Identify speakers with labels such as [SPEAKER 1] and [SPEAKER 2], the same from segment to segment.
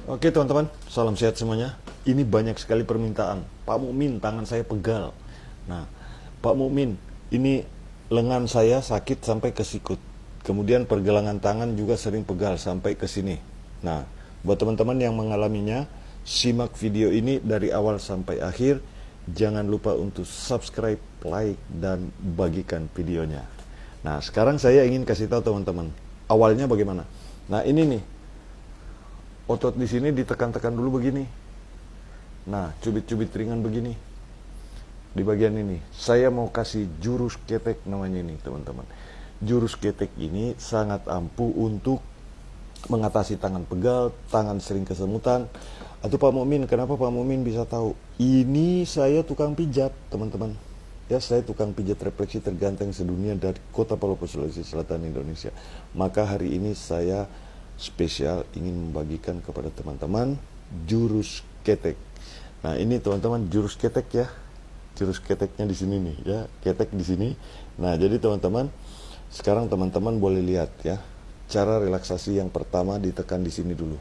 [SPEAKER 1] Oke teman-teman, salam sehat semuanya. Ini banyak sekali permintaan. Pak Mukmin, tangan saya pegal. Nah, Pak Mukmin, ini lengan saya sakit sampai ke sikut. Kemudian pergelangan tangan juga sering pegal sampai ke sini. Nah, buat teman-teman yang mengalaminya, simak video ini dari awal sampai akhir. Jangan lupa untuk subscribe, like, dan bagikan videonya. Nah, sekarang saya ingin kasih tahu teman-teman, awalnya bagaimana. Nah, ini nih, otot di sini ditekan-tekan dulu begini. Nah, cubit-cubit ringan begini. Di bagian ini, saya mau kasih jurus ketek namanya ini, teman-teman. Jurus ketek ini sangat ampuh untuk mengatasi tangan pegal, tangan sering kesemutan. Atau Pak Mukmin, kenapa Pak Mukmin bisa tahu? Ini saya tukang pijat, teman-teman. Ya, saya tukang pijat refleksi terganteng sedunia dari Kota Palopo, Sulawesi Selatan, Indonesia. Maka hari ini saya spesial ingin membagikan kepada teman-teman jurus ketek. Nah, ini teman-teman jurus ketek ya. Jurus keteknya di sini nih ya, ketek di sini. Nah, jadi teman-teman, sekarang teman-teman boleh lihat ya. Cara relaksasi yang pertama ditekan di sini dulu.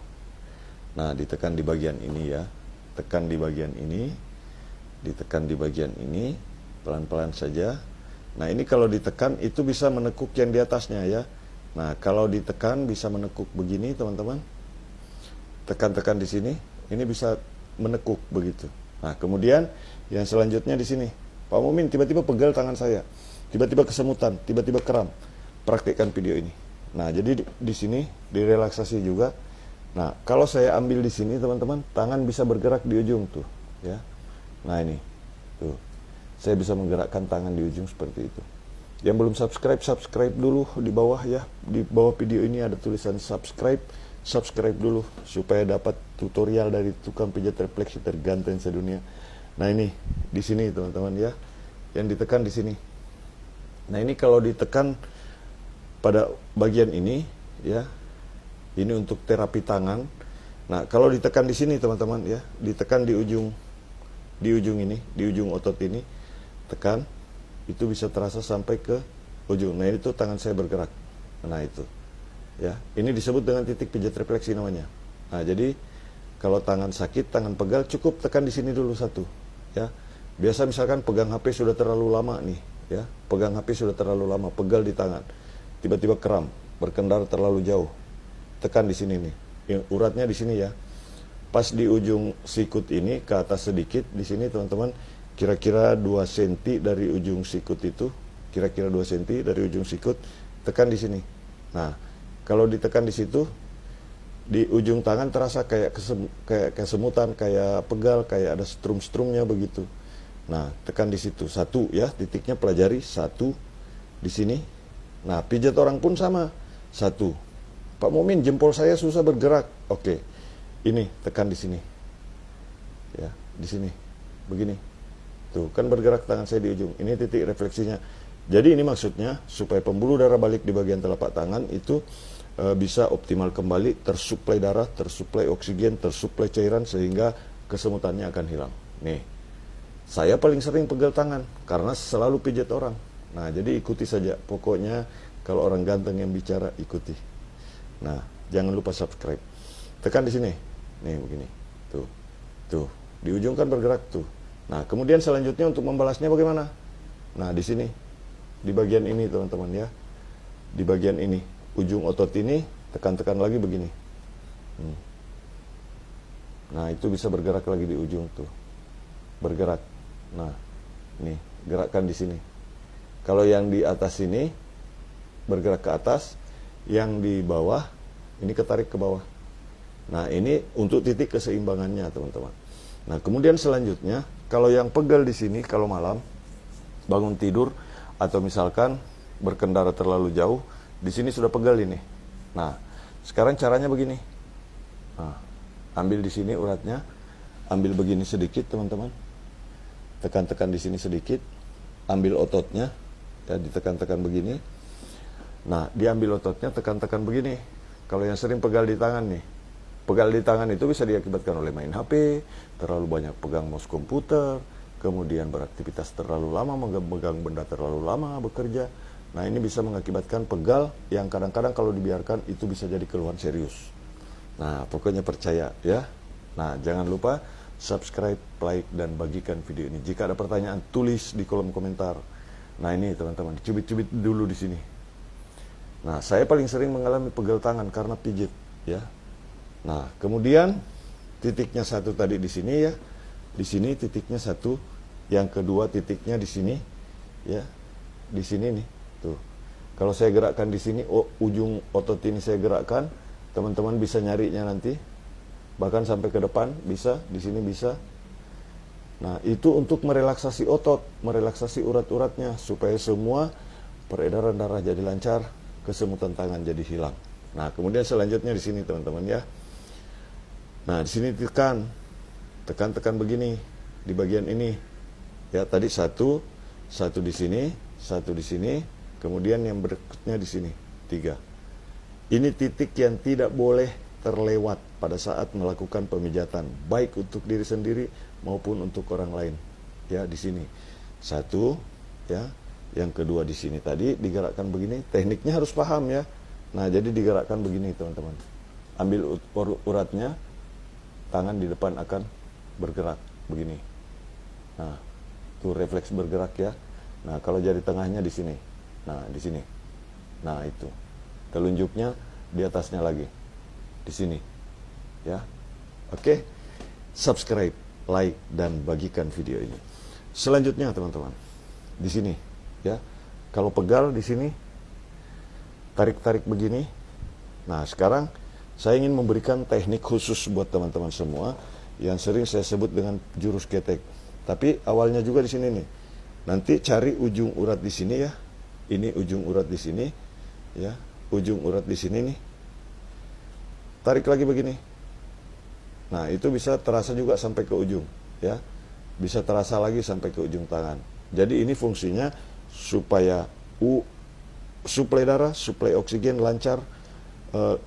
[SPEAKER 1] Nah, ditekan di bagian ini ya. Tekan di bagian ini. Ditekan di bagian ini, pelan-pelan saja. Nah, ini kalau ditekan itu bisa menekuk yang di atasnya ya. Nah, kalau ditekan bisa menekuk begini, teman-teman. Tekan-tekan di sini, ini bisa menekuk begitu. Nah, kemudian yang selanjutnya di sini. Pak Mukmin, tiba-tiba pegal tangan saya. Tiba-tiba kesemutan, tiba-tiba kram. Praktikkan video ini. Nah, jadi di sini direlaksasi juga. Nah, kalau saya ambil di sini, teman-teman, tangan bisa bergerak di ujung tuh, ya. Nah, ini. Tuh. Saya bisa menggerakkan tangan di ujung seperti itu. Yang belum subscribe, subscribe dulu di bawah ya. Di bawah video ini ada tulisan subscribe. Subscribe dulu supaya dapat tutorial dari tukang pijat refleksi terganteng sedunia. Nah, ini di sini teman-teman ya. Yang ditekan di sini. Nah, ini kalau ditekan pada bagian ini ya. Ini untuk terapi tangan. Nah, kalau ditekan di sini teman-teman ya, ditekan di ujung ini, di ujung otot ini, tekan. Itu bisa terasa sampai ke ujung. Nah, itu tangan saya bergerak. Nah, itu ya, ini disebut dengan titik pijat refleksi namanya. Nah, jadi kalau tangan sakit, tangan pegal, cukup tekan di sini dulu satu ya. Biasa misalkan pegang HP sudah terlalu lama nih ya, pegang HP sudah terlalu lama, pegal di tangan, tiba-tiba kram, berkendara terlalu jauh, tekan di sini nih. Uratnya di sini ya, pas di ujung sikut ini ke atas sedikit di sini teman-teman. Kira-kira 2 cm dari ujung sikut itu, kira-kira 2 cm dari ujung sikut, tekan di sini. Nah, kalau ditekan di situ, di ujung tangan terasa kayak kesemutan, kayak pegal, kayak ada strum-strumnya begitu. Nah, tekan di situ. Satu ya, titiknya pelajari. Satu di sini. Nah, pijat orang pun sama. Satu. Pak Mukmin, jempol saya susah bergerak. Oke. Ini tekan di sini. Ya, di sini. Begini. Tuh, kan bergerak tangan saya di ujung. Ini titik refleksinya. Jadi ini maksudnya supaya pembuluh darah balik di bagian telapak tangan itu bisa optimal kembali, tersuplai darah, tersuplai oksigen, tersuplai cairan sehingga kesemutannya akan hilang. Nih, saya paling sering pegal tangan karena selalu pijat orang. Nah, jadi ikuti saja. Pokoknya kalau orang ganteng yang bicara, ikuti. Nah, jangan lupa subscribe. Tekan di sini. Nih, begini. Tuh. Tuh. Di ujung kan bergerak tuh. Nah, kemudian selanjutnya untuk membalasnya bagaimana? Nah, di sini. Di bagian ini, teman-teman ya. Di bagian ini. Ujung otot ini, tekan-tekan lagi begini. Nah, itu bisa bergerak lagi di ujung tuh. Bergerak. Nah, nih, gerakkan di sini. Kalau yang di atas ini, bergerak ke atas. Yang di bawah, ini ketarik ke bawah. Nah, ini untuk titik keseimbangannya, teman-teman. Nah, kemudian selanjutnya, kalau yang pegal di sini, kalau malam, bangun tidur, atau misalkan berkendara terlalu jauh, di sini sudah pegal ini. Nah, sekarang caranya begini. Nah, ambil di sini uratnya, ambil begini sedikit, teman-teman. Tekan-tekan di sini sedikit, ambil ototnya, ya ditekan-tekan begini. Nah, diambil ototnya, tekan-tekan begini. Kalau yang sering pegal di tangan nih, pegal di tangan itu bisa diakibatkan oleh main HP, terlalu banyak pegang mouse komputer, kemudian beraktivitas terlalu lama, memegang benda terlalu lama, bekerja. Nah, ini bisa mengakibatkan pegal yang kadang-kadang kalau dibiarkan itu bisa jadi keluhan serius. Nah, pokoknya percaya ya. Nah, jangan lupa subscribe, like, dan bagikan video ini. Jika ada pertanyaan, tulis di kolom komentar. Nah, ini teman-teman, cubit-cubit dulu di sini. Nah, saya paling sering mengalami pegel tangan karena pijit ya. Nah, kemudian titiknya satu tadi di sini ya. Di sini titiknya satu, yang kedua titiknya di sini ya. Di sini nih, tuh. Kalau saya gerakkan di sini, ujung otot ini saya gerakkan, teman-teman bisa nyarinya nanti, bahkan sampai ke depan bisa, di sini bisa. Nah, itu untuk merelaksasi otot, merelaksasi urat-uratnya supaya semua peredaran darah jadi lancar, kesemutan tangan jadi hilang. Nah, kemudian selanjutnya di sini teman-teman ya. Nah, di sini tekan begini di bagian ini. Ya, tadi satu di sini, satu di sini, kemudian yang berikutnya di sini, 3. Ini titik yang tidak boleh terlewat pada saat melakukan pemijatan, baik untuk diri sendiri maupun untuk orang lain. Ya, di sini. 1 ya. Yang kedua di sini tadi digerakkan begini, tekniknya harus paham ya. Nah, jadi digerakkan begini, teman-teman. Ambil uratnya, tangan di depan akan bergerak begini. Nah, itu refleks bergerak ya. Nah, kalau jari tengahnya di sini. Nah, di sini. Nah, itu. Telunjuknya di atasnya lagi. Di sini. Ya. Oke. Subscribe, like, dan bagikan video ini. Selanjutnya, teman-teman. Di sini, ya. Kalau pegal di sini, tarik-tarik begini. Nah, sekarang saya ingin memberikan teknik khusus buat teman-teman semua yang sering saya sebut dengan jurus ketek. Tapi awalnya juga di sini nih. Nanti cari ujung urat di sini ya. Ini ujung urat di sini, ya. Ujung urat di sini nih. Tarik lagi begini. Nah, itu bisa terasa juga sampai ke ujung, ya. Bisa terasa lagi sampai ke ujung tangan. Jadi ini fungsinya supaya suplai darah, suplai oksigen lancar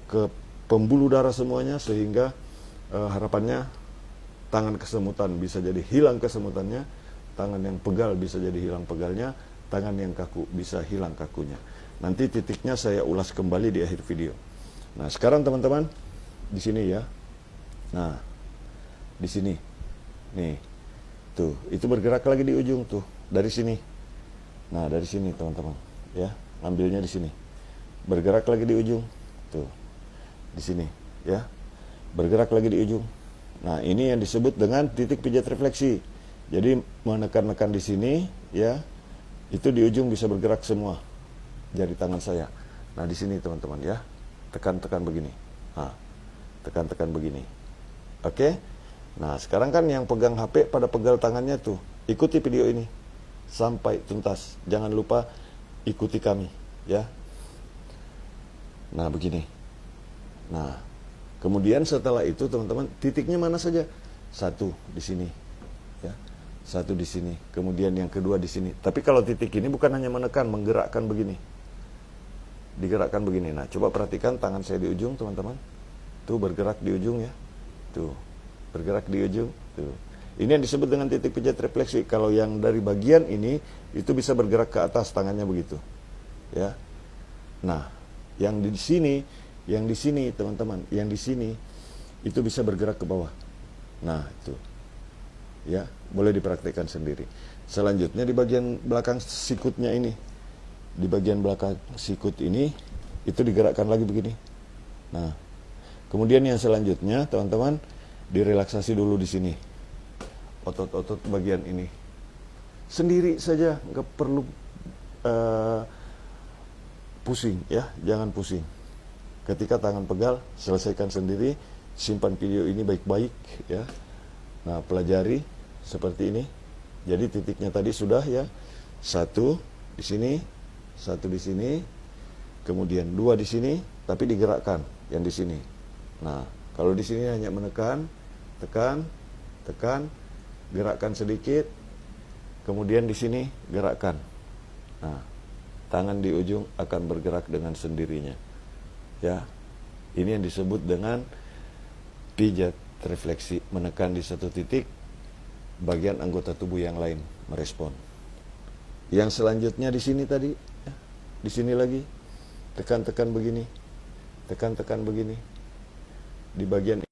[SPEAKER 1] ke pembuluh darah semuanya, sehingga harapannya tangan kesemutan bisa jadi hilang kesemutannya, tangan yang pegal bisa jadi hilang pegalnya, tangan yang kaku bisa hilang kakunya. Nanti titiknya saya ulas kembali di akhir video. Nah, sekarang teman-teman di sini ya. Nah, di sini. Nih. Tuh, itu bergerak lagi di ujung tuh, dari sini. Nah, dari sini teman-teman, ya. Ambilnya di sini. Bergerak lagi di ujung. Tuh. Di sini, ya. Bergerak lagi di ujung. Nah, ini yang disebut dengan titik pijat refleksi. Jadi menekan-nekan di sini, ya. Itu di ujung bisa bergerak semua jari tangan saya. Nah, di sini teman-teman ya. Tekan-tekan begini. Nah, tekan-tekan begini. Oke? Nah, sekarang kan yang pegang HP pada pegal tangannya tuh. Ikuti video ini sampai tuntas. Jangan lupa ikuti kami, ya. Nah, begini. Nah, kemudian setelah itu teman-teman, titiknya mana saja? 1 di sini, ya. 1 di sini. Kemudian yang kedua di sini. Tapi kalau titik ini bukan hanya menekan, menggerakkan begini. Digerakkan begini. Nah, coba perhatikan tangan saya di ujung, teman-teman. Tuh bergerak di ujung ya. Tuh, bergerak di ujung. Tuh. Ini yang disebut dengan titik pijat refleksi. Kalau yang dari bagian ini, itu bisa bergerak ke atas tangannya begitu. Ya. Nah, yang di sini, teman-teman, yang di sini itu bisa bergerak ke bawah. Nah, itu. Ya, boleh dipraktikkan sendiri. Selanjutnya di bagian belakang sikutnya ini. Di bagian belakang sikut ini itu digerakkan lagi begini. Nah, kemudian yang selanjutnya, teman-teman, direlaksasi dulu di sini. Otot-otot bagian ini. Sendiri saja, nggak perlu pusing ya, jangan pusing. Ketika tangan pegal, selesaikan sendiri, simpan video ini baik-baik ya. Nah, pelajari seperti ini. Jadi titiknya tadi sudah ya. 1 di sini, 1 di sini, kemudian 2 di sini, tapi digerakkan yang di sini. Nah, kalau di sini hanya menekan, tekan, gerakkan sedikit, kemudian di sini gerakkan. Nah, tangan di ujung akan bergerak dengan sendirinya. Ya, ini yang disebut dengan pijat refleksi, menekan di satu titik, bagian anggota tubuh yang lain merespon. Yang selanjutnya di sini tadi, ya, di sini lagi, tekan-tekan begini, tekan-tekan begini, di bagian